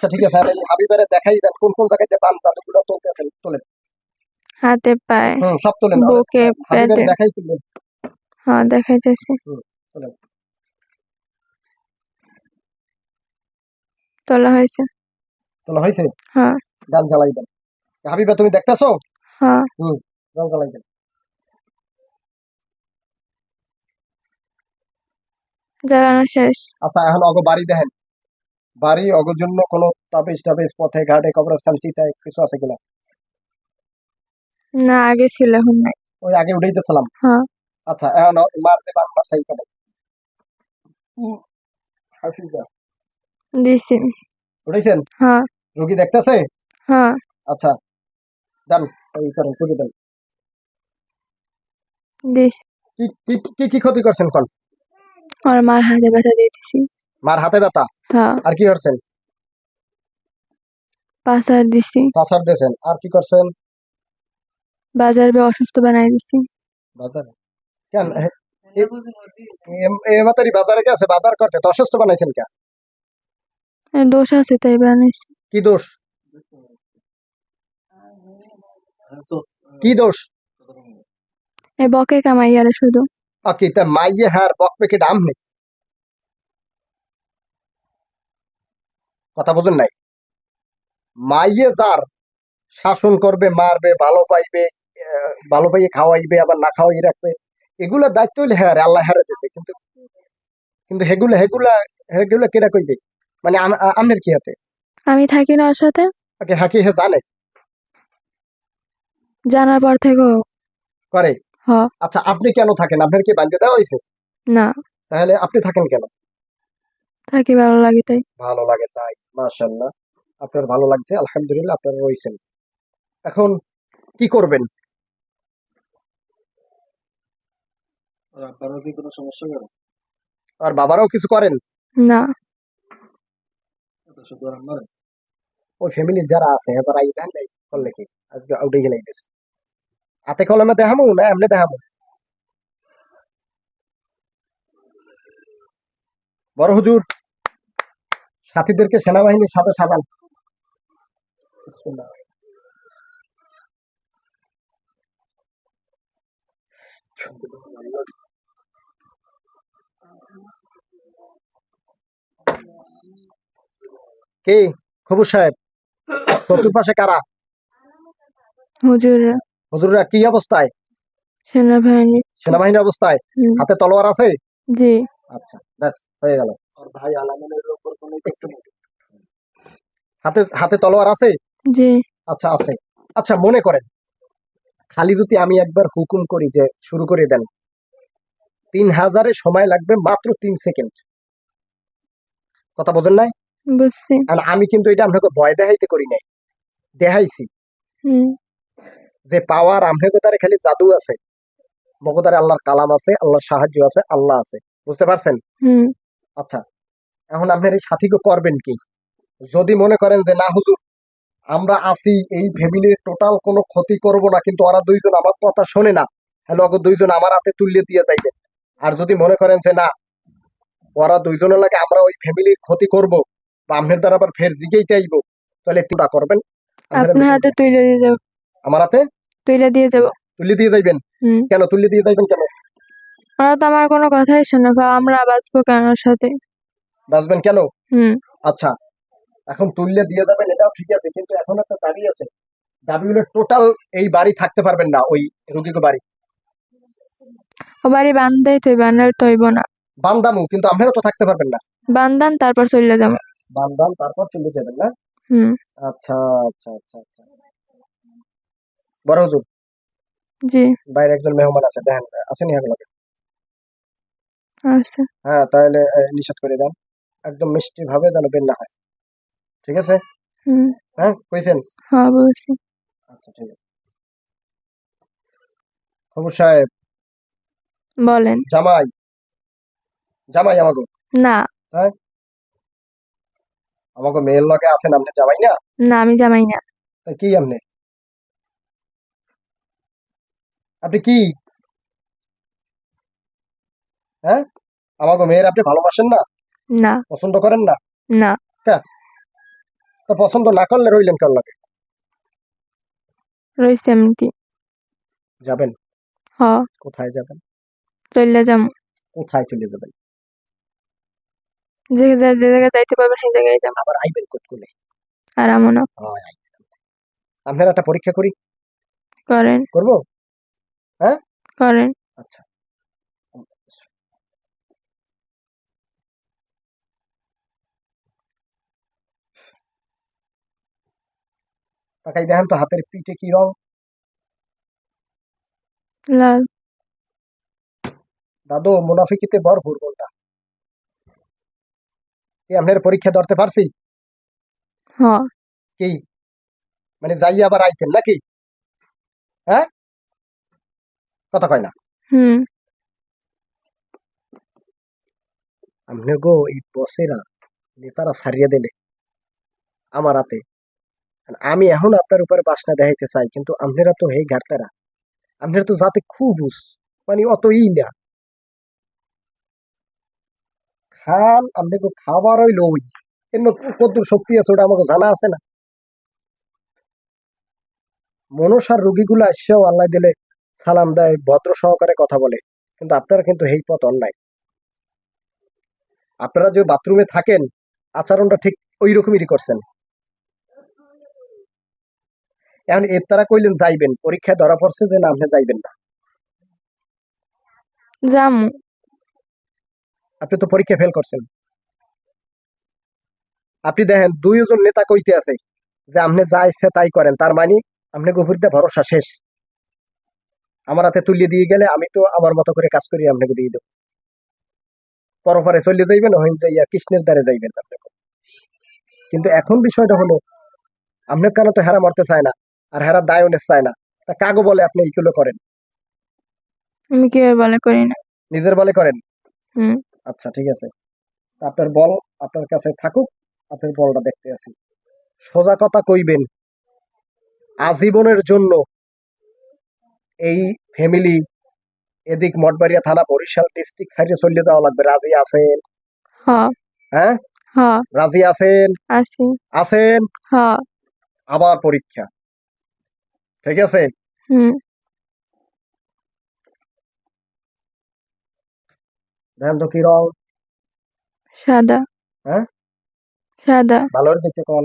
আচ্ছা ঠিক আছে, আর এই হাবিবের দেখাই দেন কোন কোন জায়গাতে বাম জাদুগুলো তুলতেছেন, তোলেন। হাতে পায়ে সব তোলেন, বুকে হাবিবের পেটে। দেখাই তুলবেন। হ্যাঁ দেখাইতেছি। তোলেন। তোলা হয়েছে। তোলা হয়েছে। হ্যাঁ গান জ্বালাই দেন। হাবিবা তুমি দেখতেছো? হ্যাঁ গান জ্বালাই দেন। জ্বালানো শেষ। আচ্ছা এখন অগ বাড়ি দেখেন, বাড়ি অগর জন্য কোনো তাবিজ টাবিজ পথে ঘাটে কবরস্থান চিতায় কিছু আছে কিনা? না আগে ছিল এখন নাই। ওই আগে উঠাইতেছিলাম। হ্যাঁ আচ্ছা এখন মারতে বারবার সাই কাটে। হাফিজা দিছি। উঠাইছেন? হ্যাঁ রুগী দেখতেছে? হ্যাঁ আচ্ছা দেন, এই করেন, করে দেন। দিছি। কি কি কি কি ক্ষতি করছেন কোন? আর মার হাতে ব্যথা দিতেছি। মার হাতে ব্যথা। হ্যাঁ আর কি করছেন? পাচার দিছি। পাচার দিয়েছেন। আর কি করছেন? বাজার বে অসুস্থ বানাই দিছি। বাজার কেন এ মাতারি বাজারে গেছে বাজার করতে, তো অসুস্থ বানাইছেন কেন? দোষ আছে তাই বানাইছি। কি দোষ? কি দোষ? এ বকে কামাই গেলে শুধু। কি তা মাইয়ে হার বকবে কি ডাম নেই? কথা বুঝুন নাই? মাইয়ে যার শাসন করবে, মারবে, ভালো পাইবে, ভালো পাইয়ে খাওয়াইবে, আবার না খাওয়াই রাখবে, এগুলা দায়িত্ব হইলে হ্যাঁ আল্লাহ হারে দিছে, কিন্তু কিন্তু হেগুলা হেগুলা হেগুলা কেটা কইবে? মানে আমের কি হাতে? আমি থাকি না ওর সাথে। ওকে হাকি হে জানে জানার পর থেকেও। করে। হ। আচ্ছা আপনি কেন থাকেন? আপনার কি বান্ধে দেওয়া হয়েছে? না তাহলে আপনি থাকেন কেন? থাকি ভালো লাগে তাই। ভালো লাগে তাই, মাশাআল্লাহ। আপনার ভালো লাগছে, আলহামদুলিল্লাহ, আপনারা রয়েছেন। এখন কি করবেন? আর বাবারাও কিছু করেন? না ওই ফ্যামিলির যারা আছে এবার আই দেন নাই করলে কি আজকে আউটে গেলে গেছে। হাতে কলমে দেখামু না এমনি দেখামু? বড় হুজুর সাথীদেরকে সেনাবাহিনীর সাথে সাজান। বিসমিল্লাহ। কে খবর সাহেব? চতুর্পাশে কারা? হুজুর হুজুররা কি অবস্থায়? সেনাবাহিনী। সেনাবাহিনী অবস্থায়। হাতে তলোয়ার আছে? জি। আচ্ছা ব্যাস হয়ে গেল। হাতে হাতে তলোয়ার আছে? জি। আচ্ছা আছে। আচ্ছা মনে করেন খালি যদি আমি একবার হুকুম করি যে শুরু করে দেন, 3000-এ সময় লাগবে মাত্র 3 সেকেন্ড। কথা বোঝেন নাই? বুঝছি। আর আমি কিন্তু এটা আপনাকে ভয় দেখাইতে করি নাই, দেখাইছি হুম যে পাওয়ার আমহের দ্বারা খালি জাদু আছে, মগদারে আল্লাহর কালাম আছে, আল্লাহর সাহায্য আছে, আল্লাহ আছে। বুঝতে পারছেন? হুম আচ্ছা এখন আপনার এই সাথীকে করবেন কি? যদি মনে করেন যে না হুজুর আমরা আছি, এই ফ্যামিলির টোটাল কোনো ক্ষতি করব না, কিন্তু ওরা দুইজন আমার কথা শোনে না, হ্যালো ওকে দুইজন আমার হাতে তুলিয়ে দিয়ে যাইবেন। আর যদি মনে করেন যে না ওরা দুইজনের লাগে আমরা ওই ফ্যামিলির ক্ষতি করব বা আপনার দ্বারা আবার ফের জিগেইতে আইব, তাহলে তুটা করবেন। আপনারা আপনার হাতে তুলে দিয়ে যাবো। আমার হাতে তুলে দিয়ে যাবো। তুলি দিয়ে যাইবেন? হুম কেন তুলি দিয়ে যাইবেন কেন? ওরা তো আমার কোনো কথাই শোনে বা আমরা বাঁচবো কেন ওর সাথে। বাঁচবেন কেন? হুম আচ্ছা এখন তুললে দিয়ে যাবেন এটাও ঠিক আছে, কিন্তু এখন একটা দাবি আছে। দাবি হলো টোটাল এই বাড়ি থাকতে পারবেন না, ওই রুগীকে বাড়ি ও বাড়ি বান্ধাই তৈব আনার তৈব না। বান্দামু, কিন্তু আপনারা তো থাকতে পারবেন না। বান্ধান তারপর চলে যাবো। বান্দাম তারপর চলে যাবেন না? হুম আচ্ছা আচ্ছা আচ্ছা আচ্ছা। বড় হুজুর জি বাইরে একজন মেহমান আছে, দেখেন আসেনি এখন? আচ্ছা। হ্যাঁ তাহলে নিষেধ করে দেন, একদম মিষ্টি ভাবে যেন বের না হয়। ঠিক আছে? হুম হ্যাঁ কইছেন? হ্যাঁ বলছি। আচ্ছা ঠিক আছে। খবর সাহেব বলেন। জামাই, জামাই আমাকে, না হ্যাঁ আমাকে মেয়ের লগে আছেন, আপনি জামাই না? না আমি জামাই না। তা কি আপনি? আপনি কি? হ্যাঁ আমাকে মেয়ের আপনি ভালোবাসেন না? না পছন্দ করেন না? না হ্যাঁ তো পছন্দ না করলে রইলেন কেন লাগে? রইছে এমনি। যাবেন? হ, কোথায় যাবেন? চইল্লা যামু। কোথায় চলে যাবেন? যে জায়গায় যাইতে পারবেন সেই জায়গায় যাবো। আবার আইবেন কোথকুলে? আর আমও না। হয় আইবেন। আপনার একটা পরীক্ষা করি? করেন, করবো? হ্যাঁ, করেন। আচ্ছা। তাকাই দেখেন তো হাতের পিঠে কি রং? লাল। দাদু মুনাফিকিতে ভরপুর কোনটা? কি আপনার পরীক্ষা ধরতে পারছি? হ, কি মানে যাই আবার আইতেন নাকি? হ্যাঁ, কথা কয় না। হুম। আপনি গো এই বসেরা নেতারা ছাড়িয়ে দিলে আমার হাতে। আমি এখন আপনার উপরে বাসনা দেখাইতে চাই, কিন্তু আপনারা তো হেই ঘাটতারা, আপনারা তো যাতে খুব মানে অত না খান, আপনি খাবার ওই লই এমন কদ্দুর শক্তি আছে ওটা আমাকে জানা আছে না? মনসার রোগীগুলো আসছেও আল্লাহ দিলে সালাম দেয়, ভদ্র সহকারে কথা বলে, কিন্তু আপনারা কিন্তু এই পথ অন্যায়। আপনারা যে বাথরুমে থাকেন আচরণটা ঠিক ওই রকমই করছেন। এখন এর তারা কইলেন যাইবেন, পরীক্ষায় ধরা পড়ছে যে না আপনি যাইবেন না। যামু। আপনি তো পরীক্ষা ফেল করছেন। আপনি দেখেন দুইজন নেতা কইতে আছে যে আপনি যা ইচ্ছে তাই করেন, তার মানে আপনি গভীর দিয়ে ভরসা শেষ। আমার হাতে তুলিয়ে দিয়ে গেলে আমি তো আমার মতো করে কাজ করি আপনাকে দিয়ে দেবো। পরপরে চলে যাইবেন, হইন যাইয়া কৃষ্ণের দ্বারে যাইবেন আপনি। কিন্তু এখন বিষয়টা হলো আপনার কেন তো হেরা মরতে চায় না, আর হেরা দায়নের চায় না, তা কাগো বলে আপনি এইগুলো করেন? আমি কি আর বলে করি না। নিজের বলে করেন? হুম। আচ্ছা ঠিক আছে, তা আপনার বল আপনার কাছে থাকুক, আপনার বলটা দেখতে আছি। সোজা কথা কইবেন, আজীবনের জন্য এই ফ্যামিলি এদিক মঠবাড়িয়া থানা বরিশাল ডিস্ট্রিক্ট সাইডে চলে যাওয়া লাগবে, রাজি আছেন? হ, হ্যাঁ, হ, রাজি আছেন? আছি। আছেন? হ, আবার পরীক্ষা, ঠিক আছে? হুম। দেখেন তো কি রং? সাদা। হ্যাঁ, সাদা। ভালোর দিকে কোন?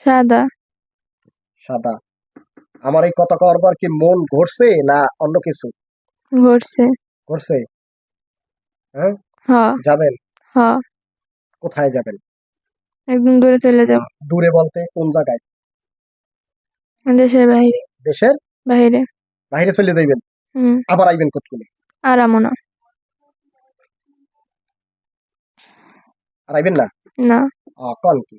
সাদা। সাদা। আমার এই কথা করবার কি মন ঘুরছে না অন্য কিছু ঘুরছে। ঘুরছে? হ্যাঁ, হ, যাবেন? হ। কোথায় যাবেন? একদম দূরে চলে যাবো। দূরে বলতে কোন জায়গায়? দেশের বাইরে। দেশের বাইরে। বাইরে চলে যাইবেন? হুম। আবার আইবেন কতক্ষণে? আর আমও না। আর আইবেন না? না। কন কি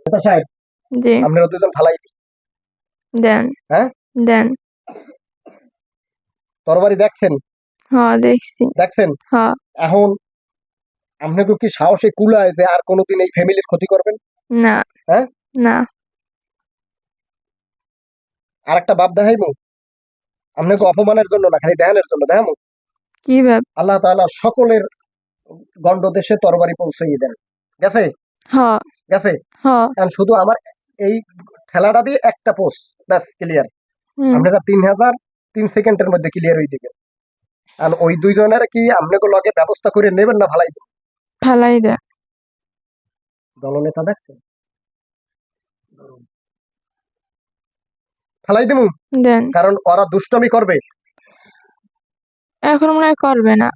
নেতা সাহেব, জি। আপনারা দুজন ফালাই দিন। দেন। হ্যাঁ, দেন। তরবারি দেখছেন? হ, দেখছি। দেখছেন? হ। এখন আপনাকে কি সাহসে কুলায় যে আর কোনোদিন এই ফ্যামিলির ক্ষতি করবেন? না। হ্যাঁ, না। আর একটা বাপ দেখাইবো আপনাকে অপমানের জন্য না, খালি দেহানের জন্য দেখামো। কি ভাব? আল্লাহ তাআলা সকলের গণ্ড দেশে তরবারি পৌঁছাইয়ে দেন। গেছে? হ, গেছে? হ। কারণ শুধু আমার এই ঠেলাটা দিয়ে একটা পোস্ট, ব্যাস ক্লিয়ার। হুম। আপনারা 3,003 সেকেন্ডের মধ্যে ক্লিয়ার হয়ে যাবেন। আর ওই দুইজনের কি আপনাকে লগে ব্যবস্থা করে নেবেন না ফালাই দেবেন? ফালাই দে। দলনেতা দেখছেন? ফালাই দেবো, দেন। কারণ ওরা দুষ্টমি করবে। এখন মনে হয় করবে না।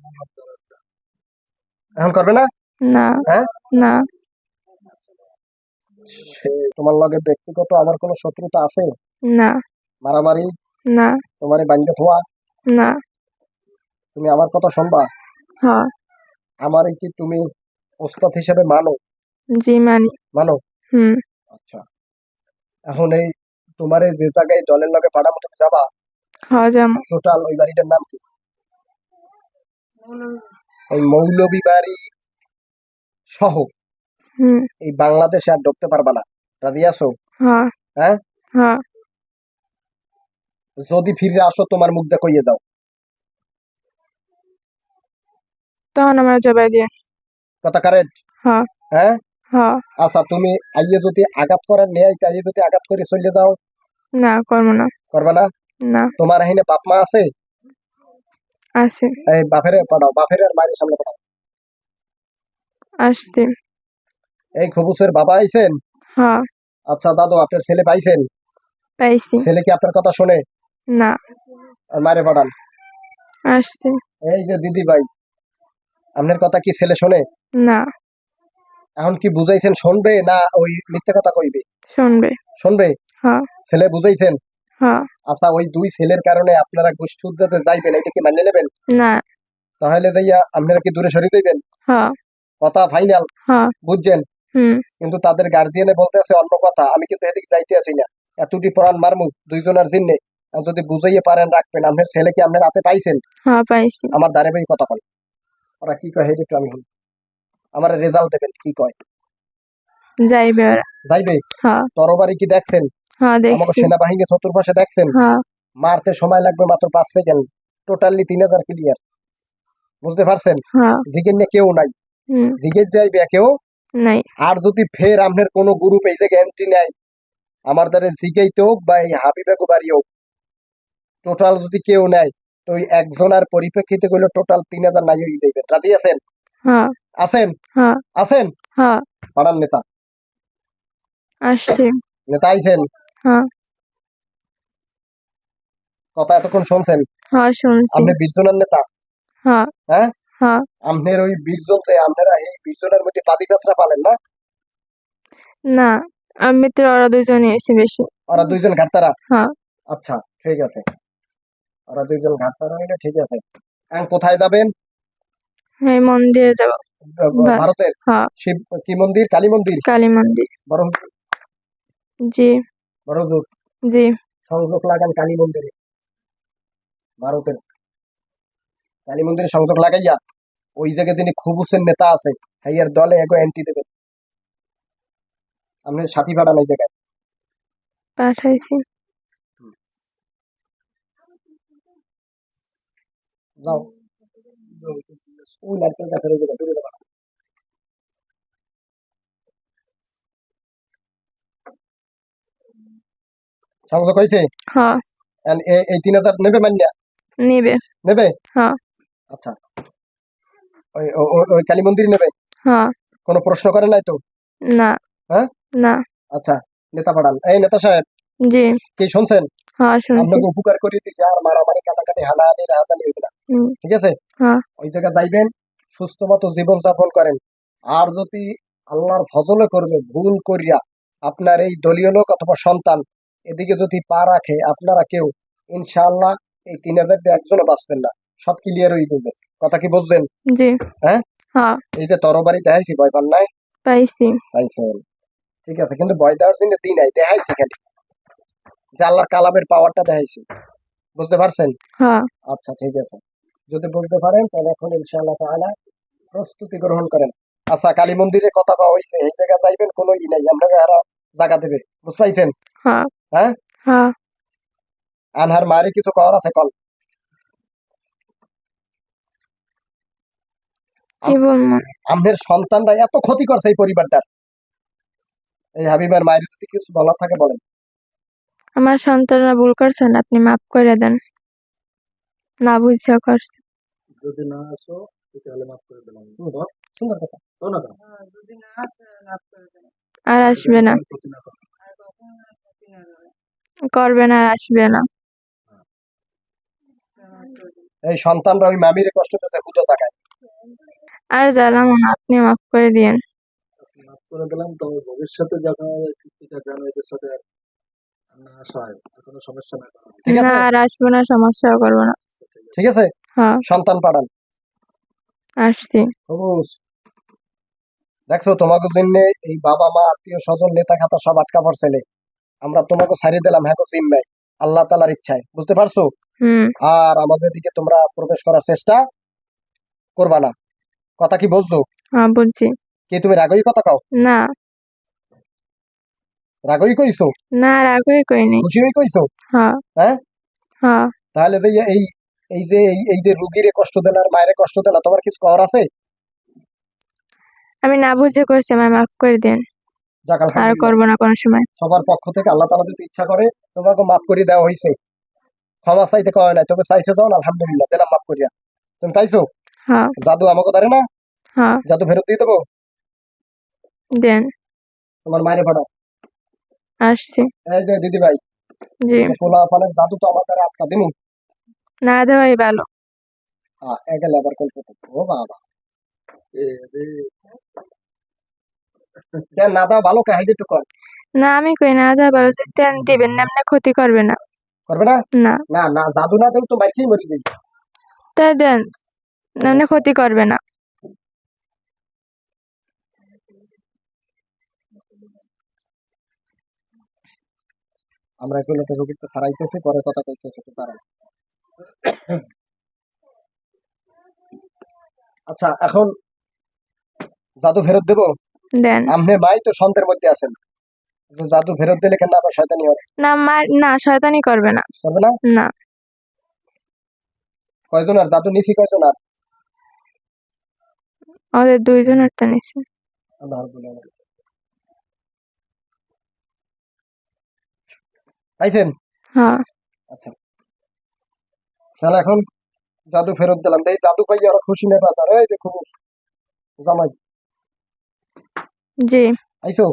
এখন করবে না? না। হ্যাঁ, না। তোমার লগে ব্যক্তিগত আমার কোনো শত্রুতা আছে? না। মারামারি? না। তোমারে বাঙ্গে থোয়া? না। তুমি আমার কথা শুনবা? হ। আমার কি তুমি ওস্তাদ হিসেবে মানো? জি মানি। মানো? হুম। আচ্ছা, এখন এই তোমারে যে জায়গায় দলের লগে পাঠাবো তুমি যাবা? হ, যামু। টোটাল ওই বাড়িটার নাম কি? ওই মৌলবী বাড়ি সহ হুম। এই বাংলাদেশে আর ঢুকতে পারবা না। রাজি আছো? হ। হ্যাঁ, হ। যদি ফিরে আসো তোমার মুখ দিয়ে কইয়ে যাও। তখন আমার জবাই দিয়ে। কথা কারেক্ট? হ্যাঁ হ্যাঁ হ্যাঁ আচ্ছা তুমি আইয়ে যদি আঘাত করার নেই আইয়ে যদি আঘাত করে চলে যাও, না করবো না। করবে না? না তোমার এখানে বাপ মা আছে? আছে। এই বাপের পাঠাও, বাপের আর মায়ের সামনে পাঠাও। আসতে। এই খবুসের বাবা আইছেন? হ্যাঁ আচ্ছা দাদু আপনার ছেলে পাইছেন? পাইছি। ছেলে কি আপনার কথা শোনে? না। আর মায়ের পাঠান। আসতে। এই যে দিদি ভাই, আপনার কথা কি ছেলে শোনে? না। এখন কি বুঝাইছেন শুনবে না ওই মিথ্যে কথা কইবে? শুনবে। শুনবে? হ্যাঁ ছেলে বুঝাইছেন? হ্যাঁ। আচ্ছা ওই দুই ছেলের কারণে আপনারা গোষ্ঠী উদ্ধাতে যাইবেন, এটা কি মানিয়ে নেবেন? না। তাহলে যাইয়া আপনারা কি দূরে সরে যাইবেন? হ্যাঁ কথা ফাইনাল? হ্যাঁ। বুঝছেন? হুম। কিন্তু তাদের গার্জিয়ানে বলতে আছে অন্য কথা, আমি কিন্তু এদিকে যাইতে আছি না, এতটি পরান মারমু দুইজনের জিন্নে। আর যদি বুঝাইয়ে পারেন রাখবেন। আপনার ছেলে কি আপনার হাতে পাইছেন? হ্যাঁ পাইছি। আমার দ্বারে ভাই কথা বল, ওরা কি কয় হেডে একটু আমি শুনি। আমার রেজাল্ট দেবেন কি কয়? যাইবে ওরা। যাইবে? হ্যাঁ তরবারি কি দেখছেন? হ্যাঁ আমাকে দেখছি। সেনাবাহিনী চতুর্পাশে দেখছেন? হ্যাঁ মারতে সময় লাগবে মাত্র 5 সেকেন্ড। Totally 3000 clear. বুঝতে পারছেন? হ্যাঁ। জিগের নিয়ে কেউ নাই, হুম। জিগের যাইবে কেউ। নাই। আর যদি ফের আপনার কোনো গ্রুপ এই জায়গায় এন্ট্রি নেয়, আমার দ্বারা জিগাইতে হোক বা এই হাবিবাগো বাড়ি হোক, টোটাল যদি কেউ নেয় তো ওই একজনের পরিপ্রেক্ষিতে গেলে টোটাল 3000 নাই হয়ে যাইবেন। রাজি আছেন? হ্যাঁ আছেন? হ্যাঁ আছেন? হ্যাঁ। পাড়ার নেতা, আসতে। নেতা আইছেন? হ্যাঁ কথা এতক্ষণ শুনছেন? হ্যাঁ শুনছি। আপনি 20 জনের নেতা? হ্যাঁ হ্যাঁ হ্যাঁ। আপনার ওই 20 জন যে আপনারা এই 20 জনের মধ্যে বাজি কাছরা পালেন না? না আমি তো ওরা দুজনে এসে বেশি। ওরা দুইজন ঘাটতারা? হ্যাঁ। আচ্ছা ঠিক আছে, ওরা দুইজন ঘাটতারা হইলে ঠিক আছে। এখন কোথায় যাবেন? হ্যাঁ মন্দিরে যাবো। ভারতের হ্যাঁ শিব কি মন্দির? কালী মন্দির? কালী মন্দির। বড় হুজুর? জি বড় হুজুর জি। সংযোগ লাগান কালী মন্দিরে, ভারতের কালী মন্দিরে সংযোগ লাগাইয়া ওই জায়গায় যিনি খুবুসের নেতা আছে হাইয়ার দলে এগো এন্ট্রি দেবেন। আপনি সাথী ভাড়া এই জায়গায় পাঠাইছি। যাও। ওই নারকেল গাছের ওই জায়গায় দূরে যাবা। সংযোগ হয়েছে? হ্যাঁ এই 3000 নেবে মান্যা? নিবে। নেবে? হ্যাঁ আচ্ছা ওই কালী মন্দির নেবে? হ্যাঁ। কোনো প্রশ্ন করে নাই তো? না হ্যাঁ না। আচ্ছা নেতা পাঠান। এই নেতা সাহেব জি। কি শুনছেন? হ্যাঁ শুনছি। আপনাকে উপকার করে দিচ্ছে, আর মারামারি কাটাকাটি হানাহানি রাহাজানি হইবে না, হুম। ঠিক আছে? হ্যাঁ ওই জায়গায় যাইবেন, সুস্থ মতো জীবন যাপন করেন। আর যদি আল্লাহর ফজলে করবে ভুল করিয়া আপনার এই দলীয় লোক অথবা সন্তান এদিকে যদি পা রাখে, আপনারা কেউ ইনশাআল্লাহ এই 3000 দিয়ে একজনও বাঁচবেন না, সব ক্লিয়ার হয়ে যাবে। কথা কি বুঝলেন? জি। হ্যাঁ হ্যাঁ এই যে তরবারি দেখাইছি ভয় পান নাই? পাইছি। পাইছেন, ঠিক আছে, কিন্তু ভয় দেওয়ার জন্য দিই নাই, দেখাইছি খালি যে আল্লাহর কালামের পাওয়ারটা দেখাইছি। বুঝতে পারছেন? হ্যাঁ আচ্ছা ঠিক আছে, যদি বুঝতে পারেন তাহলে এখন ইনশাআল্লাহ তাআলা প্রস্তুতি গ্রহণ করেন। আচ্ছা কালী মন্দিরে কথা কওয়া হয়েছে, এই জায়গা যাইবেন কোনো ই নাই, আপনাকে আরো জায়গা দেবে। বুঝতে পাইছেন? হ্যাঁ হ্যাঁ হ্যাঁ। আনহার মারে কিছু কওয়ার আছে কল? কি বলবো? আপনার সন্তানরা এত ক্ষতি করছে এই পরিবারটার, এই হাবিবার মায়ের যদি কিছু বলার থাকে বলেন। আমার সন্তানরা ভুল করছেন, আপনি মাফ করে দেন, না বুঝছে করছে। যদি না আসো তাহলে মাফ করে দিলাম। সুন্দর কথা। তো না কেন? আর আসবে না, ক্ষতি না করো। করবে না, আর আসবে না। এই সন্তানরা ওই মামিরে কষ্ট দিতেছে হুদা জায়গায়। আর জ্বালাম না, আপনি মাফ করে দিয়েন। মাফ করে দিলাম, তবে ভবিষ্যতে যখন কৃতিকা যেন এদের সাথে আর না আসা হয়, কোনো সমস্যা না করা হয়। ঠিক না আছে? আর আসবো না, সমস্যাও করবো না। ঠিক আছে, হ্যাঁ সন্তান পাঠান। আসছি। সবুজ দেখছো তোমাকে জন্য এই বাবা মা আত্মীয় স্বজন নেতা খাতা সব আটকা পড়ছে। আমরা তোমাকে ছাড়িয়ে দিলাম হ্যাঁ জিম্মায় আল্লাহ তালার ইচ্ছায়। বুঝতে পারছো? হুম। আর আমাদের দিকে তোমরা প্রবেশ করার চেষ্টা করবা না। কথা কি বুঝছো? হ্যাঁ বুঝছি। কি তুমি রাগই কথা কও? না রাগই কইছো? না রাগই কইনি। খুশি হয়ে কইছো? হ্যাঁ হ্যাঁ হ্যাঁ। তাহলে যে এই যে রুগীরে কষ্ট দিলা আর মায়ের কষ্ট দিলা, তোমার কিছু করার আছে? আমি না বুঝে করছি, আমায় মাফ করে দেন। যাক আর আলহামদুলিল্লাহ, করবো না কোনো সময়। সবার পক্ষ থেকে আল্লাহ তাআলা যদি ইচ্ছা করে তোমাকে মাফ করে দেওয়া হয়েছে, ক্ষমা চাইতে কয় নাই, তবে চাইছে যখন আলহামদুলিল্লাহ দিলাম মাফ করিয়া। তুমি পাইছো? হ্যাঁ, জাদু আমাকে ধরে না, হ্যাঁ, জাদু ফেরত দিয়ে দেবো। দেন। তোমার মায়ের পাঠাও। আসছি। এই যে দিদি ভাই, জি, এই যে পোলা পানের জাদু তো আমার দ্বারা আটকা দিনি। না দেওয়াই ভালো। এটা লেবার কল করতে, ও বাবা, এ রে, কেন না দাও ভালো কাহিনী একটু কর। না আমি কই না দেওয়া ভালো, যদি দেন দিবেন না, এমনি ক্ষতি করবে না। করবে না? না, না না, জাদু না দেব তো মার খেয়ে মরে যাই। তাই দেন, এমনি ক্ষতি করবে না। আমরা একটু লোকের রোগীর তো সারাইতেছি, পরে কথা কইতেছি তো তারা। আচ্ছা, এখন জাদু ফেরত দেবো। দেন। আপনার মাই তো সন্তের মধ্যে আছেন, তো জাদু ফেরত দিলে কেন আবার শয়তানি হবে? না না, শয়তানি করবে না। করবে না? না, কয়জন আর জাদু নিছি কয়জন আর? আমাদের দুইজনের তো নিছে। আল্লাহ রাব্বুল আলামিন। পাইছেন? হ্যাঁ, আচ্ছা, তাহলে এখন জাদু ফেরত দিলাম, এই জাদু পাই আরো খুশি নেই বাজার। এই দেখো জামাই জি, আইছো,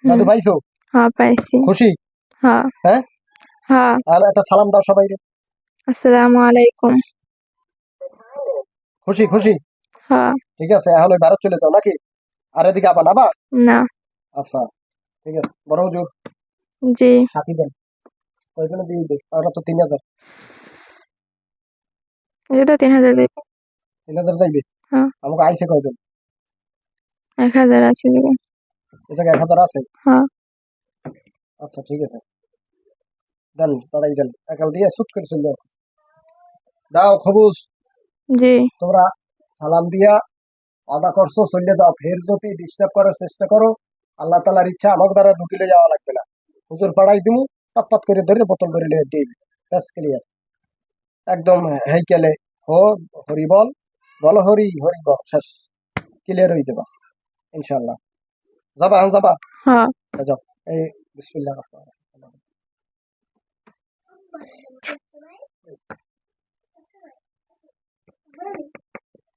জাদু হুম, পাইছো, হ্যাঁ পাইছি। খুশি? হ্যাঁ, হ্যাঁ, হ্যাঁ। আর একটা সালাম দাও সবাই। আসসালামু আলাইকুম। খুশি খুশি? হ্যাঁ, ঠিক আছে, এখন ওই ভারত চলে যাও নাকি? আর এদিকে আবার নাবা? না, আচ্ছা, ঠিক আছে, বড় হুজুর জি, সাথী দেন, কয়জনে দিয়ে দিবে? আমরা তো 3000। এটা তো 3000 দেবে। 3000 যাইবে? হ্যাঁ, আমাকে আইছে কয়জন? 1000 আছে দেবে। এ জায়গায় 1000 আছে? হ্যাঁ, আচ্ছা ঠিক আছে, দেন তাড়াই দেন, একাল দিয়ে সুট করে চলে যাও। দাও খবুজ, জি, তোমরা সালাম দিয়া আদা করছো, চলে দাও। ফের যদি ডিস্টার্ব করার চেষ্টা করো, আল্লাহ তালার ইচ্ছা আমাকে দ্বারা ঢুকিলে যাওয়া লাগবে না, হুজুর পাড়াই দিমু, টকপাত করে ধরে বোতল করে লিয়ে দিই, ব্যাস ক্লিয়ার একদম। হেইকেলে হো হরি বল, বলো হরি হরি বল, শেষ, ক্লিয়ার হয়ে যাবা ইনশাল্লাহ। যাবা এখন যাবা? হ্যাঁ। যাও। এই বিসমিল্লাহ রহমান রহিম।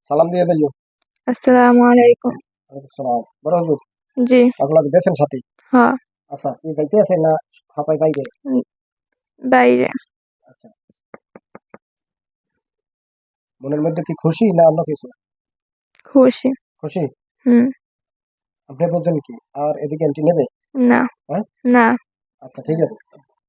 সালাম দিয়ে যাইও। আসসালামু আলাইকুম। ওয়ালাইকুম সালাম। বড় হুজুর জি, আপনাকে বেছেন সাথে? হ্যাঁ, আচ্ছা, তুমি যাইতে আছেন না হাঁপাই বাইরে? উম, বাইরে। আচ্ছা, মনের মধ্যে কি খুশি না অন্য কিছু? খুশি। খুশি? হুম, আপনি বলছেন কি আর এদিকে এন্ট্রি নেবে? না, হ্যাঁ, না। আচ্ছা ঠিক আছে।